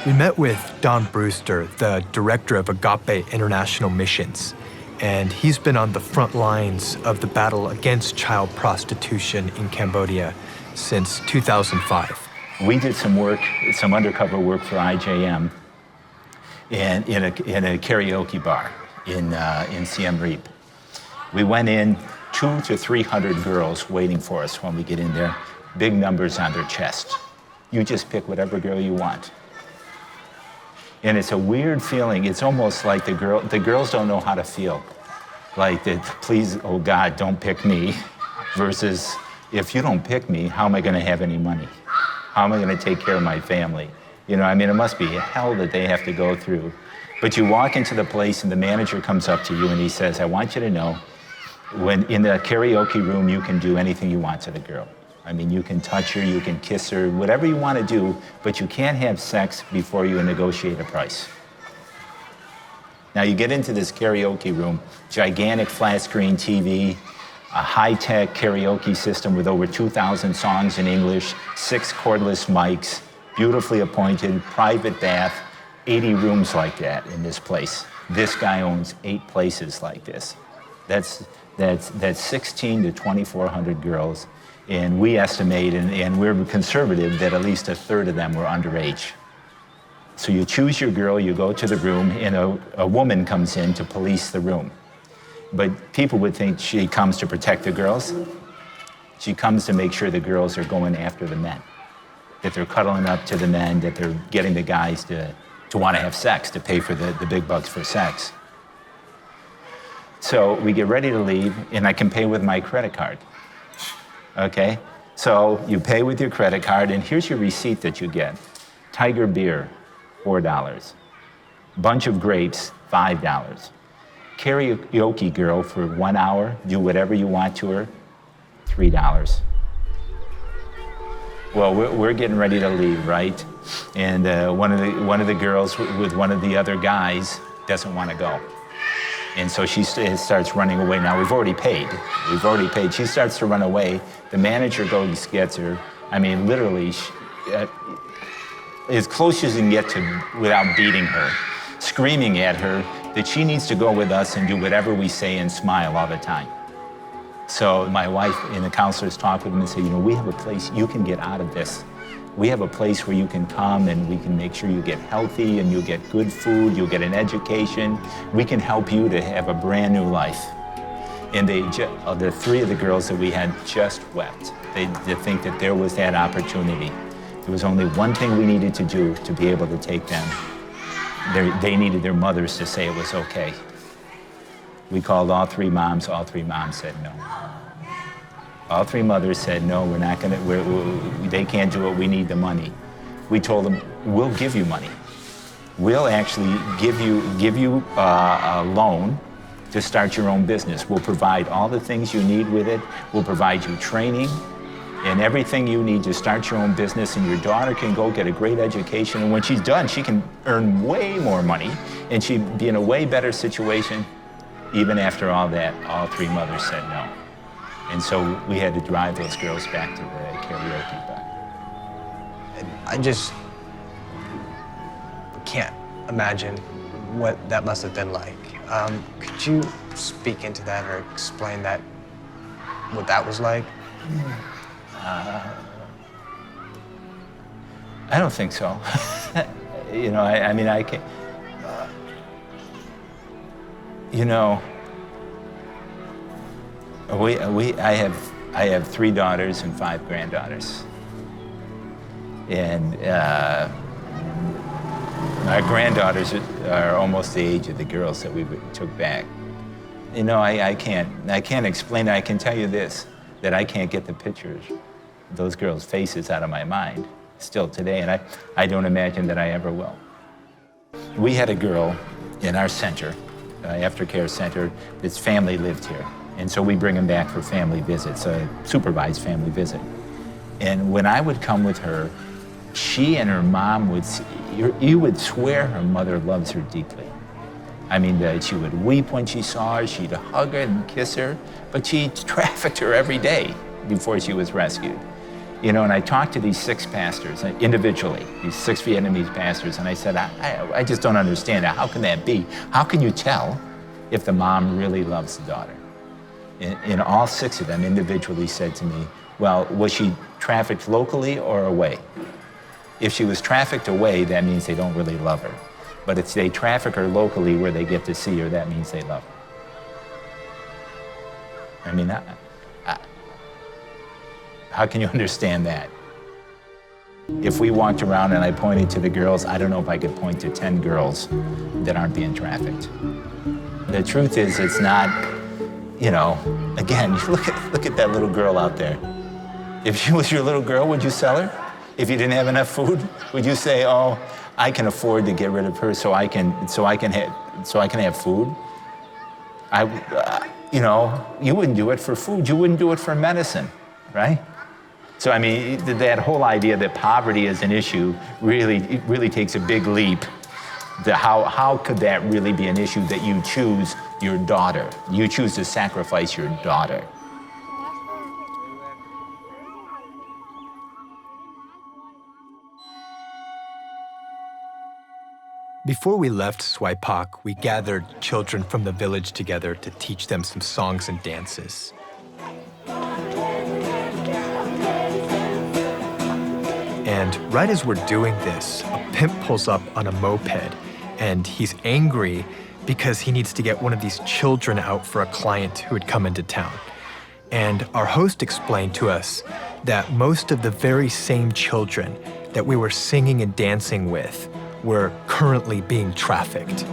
We met with Don Brewster, the director of Agape International Missions, and he's been on the front lines of the battle against child prostitution in Cambodia since 2005. We did some work, some undercover work for IJM in a karaoke bar in Siem Reap. We went in, 200 to 300 girls waiting for us when we get in there, big numbers on their chest. You just pick whatever girl you want. And it's a weird feeling. It's almost like the girls don't know how to feel. Like, please, oh God, don't pick me, versus if you don't pick me, how am I gonna have any money? How am I gonna take care of my family? You know, I mean, it must be hell that they have to go through. But you walk into the place and the manager comes up to you and he says, I want you to know, when in the karaoke room, you can do anything you want to the girl. I mean, you can touch her, you can kiss her, whatever you want to do, but you can't have sex before you negotiate a price. Now you get into this karaoke room, gigantic flat screen TV, a high-tech karaoke system with over 2,000 songs in English, 6 cordless mics, beautifully appointed, private bath, 80 rooms like that in this place. This guy owns 8 places like this. That's 16 to 2,400 girls. And we estimate, and we're conservative, that at least a third of them were underage. So you choose your girl, you go to the room, and a woman comes in to police the room. But people would think she comes to protect the girls. She comes to make sure the girls are going after the men, that they're cuddling up to the men, that they're getting the guys to want to have sex, to pay for the big bucks for sex. So we get ready to leave, and I can pay with my credit card. Okay, so you pay with your credit card, and here's your receipt that you get. Tiger beer, $4. Bunch of grapes, $5. Karaoke girl for 1 hour, do whatever you want to her, $3. Well, we're getting ready to leave, right? And one of the girls with one of the other guys doesn't want to go. And so she starts running away. Now, we've already paid. She starts to run away. The manager goes, gets her. I mean, literally, as close as you can get to without beating her, screaming at her that she needs to go with us and do whatever we say and smile all the time. So my wife and the counselors talk with them and say, you know, we have a place you can get out of this. We have a place where you can come and we can make sure you get healthy and you'll get good food, you'll get an education. We can help you to have a brand new life. And the 3 of the girls that we had just wept. They think that there was that opportunity. There was only one thing we needed to do to be able to take them. They needed their mothers to say it was okay. We called all 3 moms. All 3 moms said no. All 3 mothers said, no, we're not gonna, they can't do it, we need the money. We told them, we'll give you money. We'll actually give you a loan to start your own business. We'll provide all the things you need with it. We'll provide you training and everything you need to start your own business, and your daughter can go get a great education, and when she's done, she can earn way more money, and she'd be in a way better situation. Even after all that, all 3 mothers said no. And so we had to drive those girls back to the karaoke bar. I just can't imagine what that must have been like. Could you speak into that or explain that, what that was like? I don't think so. You know, I mean, I can't. You know, I have 3 daughters and 5 granddaughters, and our granddaughters are almost the age of the girls that we took back. You know, I can't explain it. I can tell you this, that I can't get the pictures of those girls' faces out of my mind still today, and I don't imagine that I ever will. We had a girl in our center, aftercare center, his family lived here. And so we bring him back for family visits, a supervised family visit. And when I would come with her, she and her mom would, you would swear her mother loves her deeply. I mean, she would weep when she saw her, she'd hug her and kiss her, but she trafficked her every day before she was rescued. You know, and I talked to these 6 pastors individually, these 6 Vietnamese pastors, and I said, I just don't understand it. How can that be? How can you tell if the mom really loves the daughter? And all 6 of them individually said to me, well, was she trafficked locally or away? If she was trafficked away, that means they don't really love her. But if they traffic her locally where they get to see her, that means they love her. I mean, how can you understand that? If we walked around and I pointed to the girls, I don't know if I could point to 10 girls that aren't being trafficked. The truth is, it's not, you know, again, look at that little girl out there. If she was your little girl, would you sell her? If you didn't have enough food, would you say, oh, I can afford to get rid of her so I can have food? You know, you wouldn't do it for food. You wouldn't do it for medicine, right? So I mean, that whole idea that poverty is an issue really takes a big leap. How could that really be an issue that you choose your daughter? You choose to sacrifice your daughter. Before we left Swaipak, we gathered children from the village together to teach them some songs and dances. And right as we're doing this, a pimp pulls up on a moped, and he's angry because he needs to get one of these children out for a client who had come into town. And our host explained to us that most of the very same children that we were singing and dancing with were currently being trafficked.